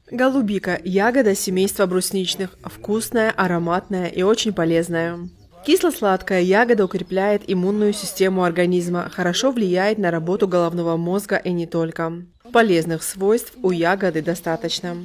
Голубика – ягода семейства брусничных, вкусная, ароматная и очень полезная. Кисло-сладкая ягода укрепляет иммунную систему организма, хорошо влияет на работу головного мозга и не только. Полезных свойств у ягоды достаточно.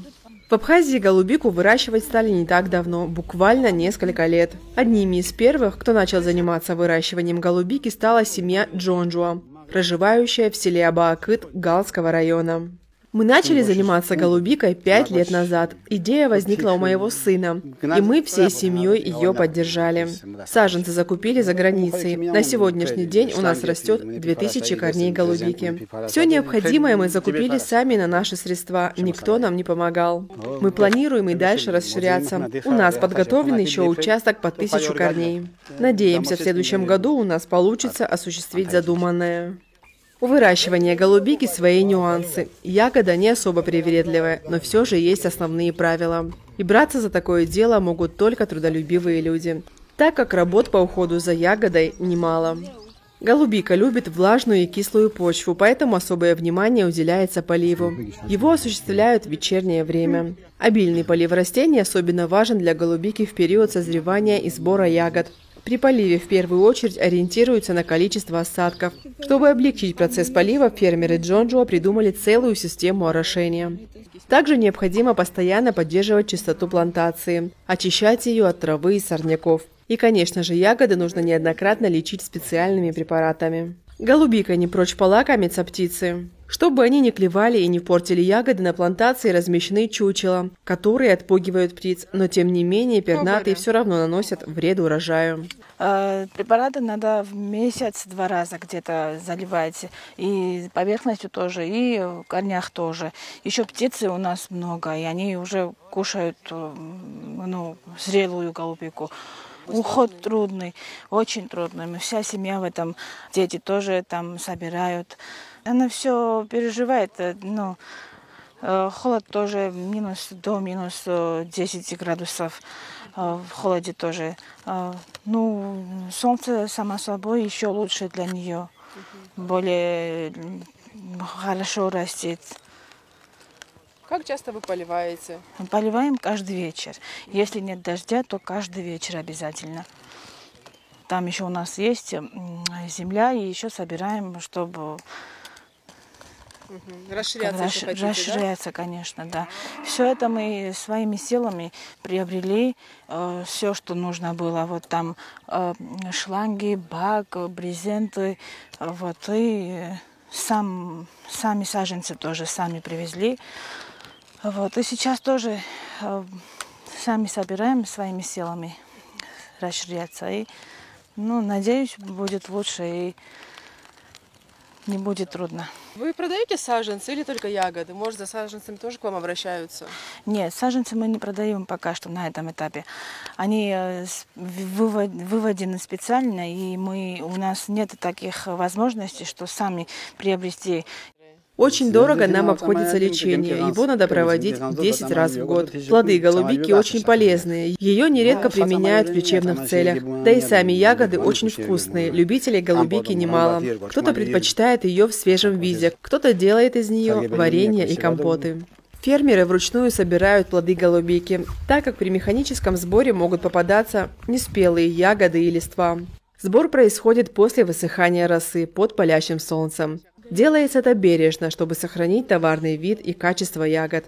В Абхазии голубику выращивать стали не так давно, буквально несколько лет. Одними из первых, кто начал заниматься выращиванием голубики, стала семья Джонджуа, проживающая в селе Абаакыт Галского района. Мы начали заниматься голубикой 5 лет назад. Идея возникла у моего сына, и мы всей семьей ее поддержали. Саженцы закупили за границей. На сегодняшний день у нас растет 2000 корней голубики. Все необходимое мы закупили сами на наши средства, никто нам не помогал. Мы планируем и дальше расширяться. У нас подготовлен еще участок по 1000 корней. Надеемся, в следующем году у нас получится осуществить задуманное. У выращивания голубики свои нюансы. Ягода не особо привередливая, но все же есть основные правила. И браться за такое дело могут только трудолюбивые люди, так как работ по уходу за ягодой немало. Голубика любит влажную и кислую почву, поэтому особое внимание уделяется поливу. Его осуществляют в вечернее время. Обильный полив растений особенно важен для голубики в период созревания и сбора ягод. При поливе в первую очередь ориентируются на количество осадков. Чтобы облегчить процесс полива, фермеры Джонджуа придумали целую систему орошения. Также необходимо постоянно поддерживать чистоту плантации, очищать ее от травы и сорняков. И, конечно же, ягоды нужно неоднократно лечить специальными препаратами. Голубика не прочь полакомиться птицы. Чтобы они не клевали и не портили ягоды, на плантации размещены чучела, которые отпугивают птиц, но тем не менее пернатые все равно наносят вред урожаю. Препараты надо в месяц 2 раза где-то заливать, и поверхностью тоже, и в корнях тоже. Еще птицы у нас много, и они уже кушают зрелую голубику. Уход трудный, очень трудный. Мы вся семья в этом, дети тоже там собирают. Она все переживает, холод тоже до минус 10 градусов, в холоде тоже. Солнце само собой еще лучше для нее, более хорошо растет. Как часто вы поливаете? Поливаем каждый вечер. Если нет дождя, то каждый вечер обязательно. Там еще у нас есть земля, и еще собираем, чтобы расширяться, конечно, да. Все это мы своими силами приобрели, все, что нужно было. Вот там шланги, бак, брезенты, и сами саженцы тоже сами привезли. И сейчас тоже сами собираем своими силами расширяться. И, надеюсь, будет лучше и не будет трудно. Вы продаете саженцы или только ягоды? Может, за саженцами тоже к вам обращаются? Нет, саженцы мы не продаем пока что на этом этапе. Они выведены специально, и у нас нет таких возможностей, что сами приобрести. Очень дорого нам обходится лечение, его надо проводить 10 раз в год. Плоды голубики очень полезные, ее нередко применяют в лечебных целях. Да и сами ягоды очень вкусные, любителей голубики немало. Кто-то предпочитает ее в свежем виде, кто-то делает из нее варенье и компоты. Фермеры вручную собирают плоды голубики, так как при механическом сборе могут попадаться неспелые ягоды и листва. Сбор происходит после высыхания росы под палящим солнцем. Делается это бережно, чтобы сохранить товарный вид и качество ягод.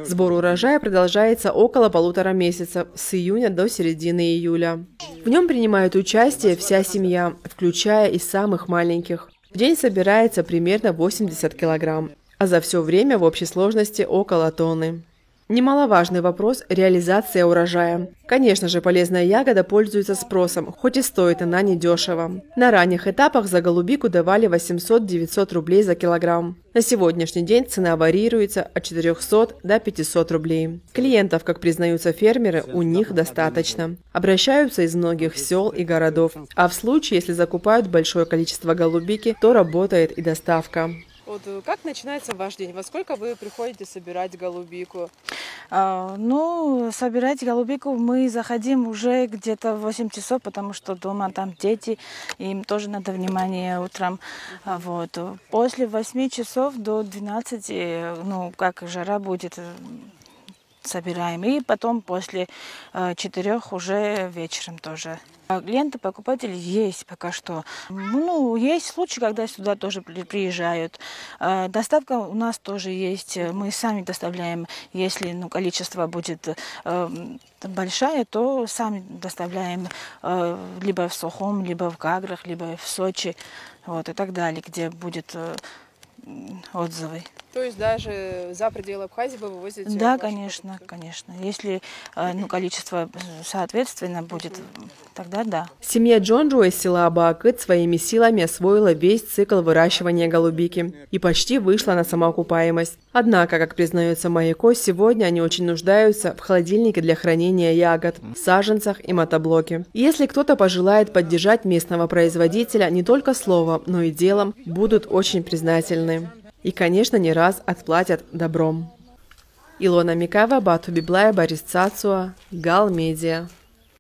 Сбор урожая продолжается около 1,5 месяца, с июня до середины июля. В нем принимает участие вся семья, включая и самых маленьких. В день собирается примерно 80 килограмм, а за все время в общей сложности около тонны. Немаловажный вопрос – реализация урожая. Конечно же, полезная ягода пользуется спросом, хоть и стоит она недешево. На ранних этапах за голубику давали 800-900 рублей за килограмм. На сегодняшний день цена варьируется от 400 до 500 рублей. Клиентов, как признаются фермеры, у них достаточно. Обращаются из многих сел и городов. А в случае, если закупают большое количество голубики, то работает и доставка. Вот как начинается ваш день? Во сколько вы приходите собирать голубику? Ну, собирать голубику мы заходим уже где-то в 8 часов, потому что дома там дети, им тоже надо внимание утром. Вот. После 8 часов до 12, ну, как жара будет, собираем. И потом после 4 уже вечером тоже. Клиенты, покупатели есть пока что. Ну, есть случаи, когда сюда тоже приезжают. Доставка у нас тоже есть. Мы сами доставляем. Если количество будет большое, то сами доставляем либо в Сухом, либо в Гаграх, либо в Сочи, вот, и так далее, где будет отзывы. То есть даже за пределы Абхазии вы вывозите? Да, конечно, конечно. Если количество соответственно будет, тогда да. Семья Джонджу из села Абаакыт своими силами освоила весь цикл выращивания голубики и почти вышла на самоокупаемость. Однако, как признается Маяко, сегодня они очень нуждаются в холодильнике для хранения ягод, саженцах и мотоблоке. Если кто-то пожелает поддержать местного производителя не только словом, но и делом, будут очень признательны. И, конечно, не раз отплатят добром. Илона Микава, Бату Библая, Борис Цацуа, Гал Медиа.